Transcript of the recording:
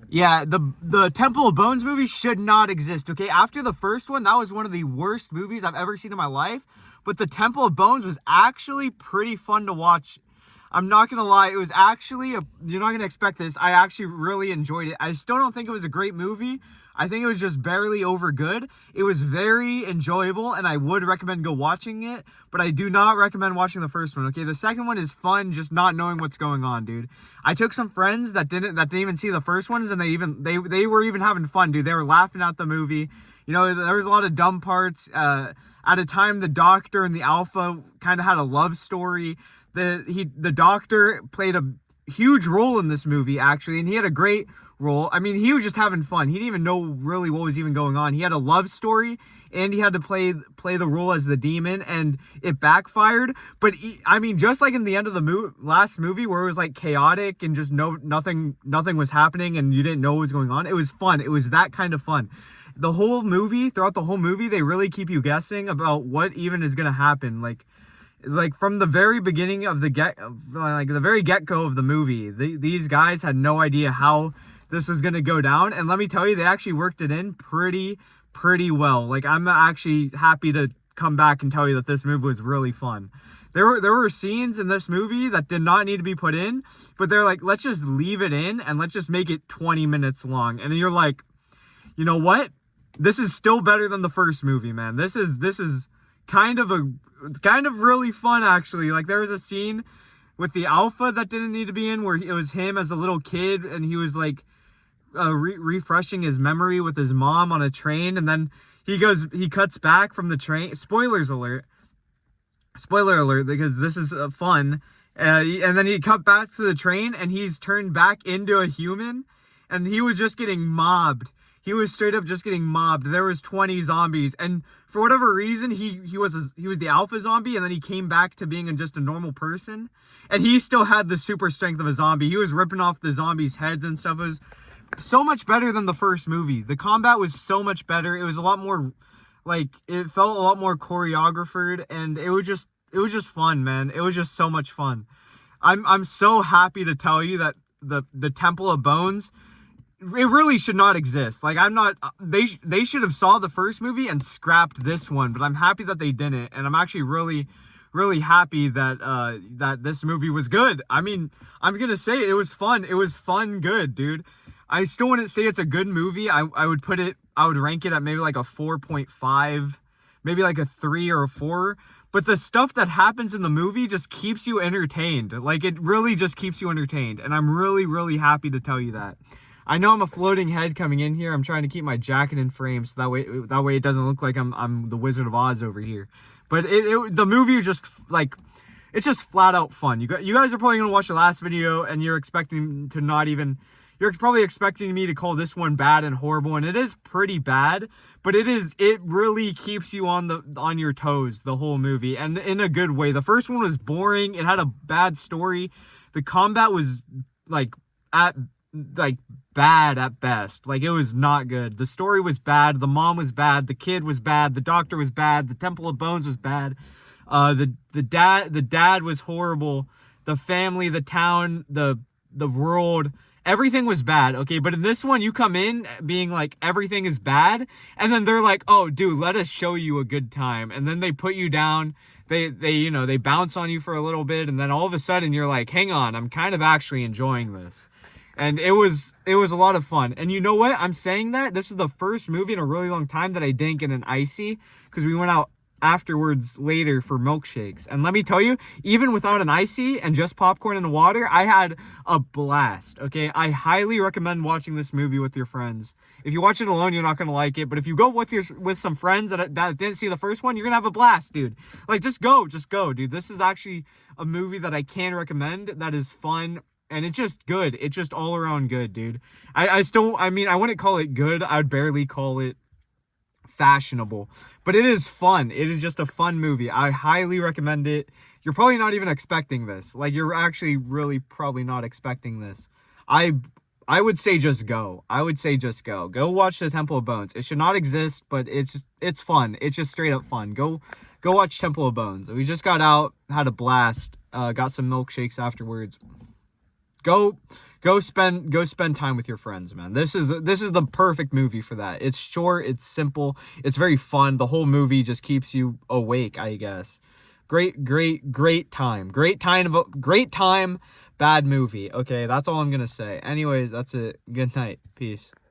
Yeah, the Temple of Bones movie should not exist, okay? After the first one, that was one of the worst movies I've ever seen in my life. But the Temple of Bones was actually pretty fun to watch. I'm not gonna lie, it was actually you're not gonna expect this. I actually really enjoyed it. I still don't think it was a great movie. I think it was just barely over good. It was very enjoyable, and I would recommend go watching it, but I do not recommend watching the first one, okay? The second one is fun, just not knowing what's going on, dude. I took some friends that didn't even see the first ones, and they were even having fun, dude. They were laughing at the movie. You know, there was a lot of dumb parts. At a time, the Doctor and the Alpha kind of had a love story. The Doctor played a huge role in this movie, actually, and he had a great role. I mean, he was just having fun. He didn't even know really what was even going on. He had a love story, and he had to play the role as the demon, and it backfired. But I mean, just like in the end of the last movie, where it was like chaotic and just nothing was happening, and you didn't know what was going on. It was fun. It was that kind of fun. Throughout the whole movie, they really keep you guessing about what even is gonna happen. Like from the very beginning of the very get-go of the movie, these guys had no idea how this was gonna go down, and let me tell you, they actually worked it in pretty well. Like, I'm actually happy to come back and tell you that this movie was really fun. There were scenes in this movie that did not need to be put in, but they're like, let's just leave it in and let's just make it 20 minutes long. And you're like, you know what? This is still better than the first movie, man. This is kind of really fun, actually. Like, there was a scene with the Alpha that didn't need to be in, where it was him as a little kid, and he was like refreshing his memory with his mom on a train, and then he cuts back from the train. Spoiler alert, because this is fun. And then he cut back to the train, and he's turned back into a human, and he was just getting mobbed. He was straight up just getting mobbed. There was 20 zombies, and for whatever reason, he was the alpha zombie, and then he came back to being just a normal person, and he still had the super strength of a zombie. He was ripping off the zombies' heads and stuff. It was so much better than the first movie. The combat was so much better. It was a lot more, like, it felt a lot more choreographed, and it was just fun, man. It was just so much fun. I'm so happy to tell you that the Temple of Bones, it really should not exist. Like, they should have saw the first movie and scrapped this one, but I'm happy that they didn't, and I'm actually really happy that that this movie was good. I mean, I'm gonna say it was fun. It was fun good, dude. I still wouldn't say it's a good movie. I would rank it at maybe like a 4.5, maybe like a 3 or a 4. But the stuff that happens in the movie just keeps you entertained. Like, it really just keeps you entertained, and I'm really happy to tell you that. I know I'm a floating head coming in here. I'm trying to keep my jacket in frame so that way it doesn't look like I'm the Wizard of Oz over here. But the movie was just like, it's just flat out fun. You guys are probably gonna watch the last video, and you're probably expecting me to call this one bad and horrible, and it is pretty bad, but it really keeps you on your toes the whole movie, and in a good way. The first one was boring. It had a bad story. The combat was bad at best. Like, it was not good. The story was bad. The mom was bad. The kid was bad. The Doctor was bad. The Temple of Bones was bad. The dad was horrible. The family, the town, the world, everything was bad, okay? But in this one, you come in being like, everything is bad, and then they're like, oh, dude, let us show you a good time. And then they put you down. They bounce on you for a little bit, and then all of a sudden, you're like, hang on, I'm kind of actually enjoying this. And it was a lot of fun. And you know what? I'm saying that this is the first movie in a really long time that I didn't get an icy, because we went out afterwards later for milkshakes. And let me tell you, even without an icy and just popcorn and water, I had a blast, okay? I highly recommend watching this movie with your friends. If you watch it alone, you're not gonna like it, but if you go with some friends that didn't see the first one, you're gonna have a blast, dude. Like, just go, dude. This is actually a movie that I can recommend, that is fun, and it's just good. It's just all around good, dude. I wouldn't call it good. I would barely call it fashionable, but it is fun. It is just a fun movie. I highly recommend it. You're probably not even expecting this. Like, you're actually really probably not expecting this. I would say just go. Go watch the Temple of Bones. It should not exist, but it's fun. It's just straight up fun. Go watch Temple of Bones. We just got out, had a blast, got some milkshakes afterwards. Go spend time with your friends, man. This is the perfect movie for that. It's short, it's simple, it's very fun. The whole movie just keeps you awake, I guess. Great time. Great time, bad movie. Okay, that's all I'm gonna say. Anyways, that's it. Good night. Peace.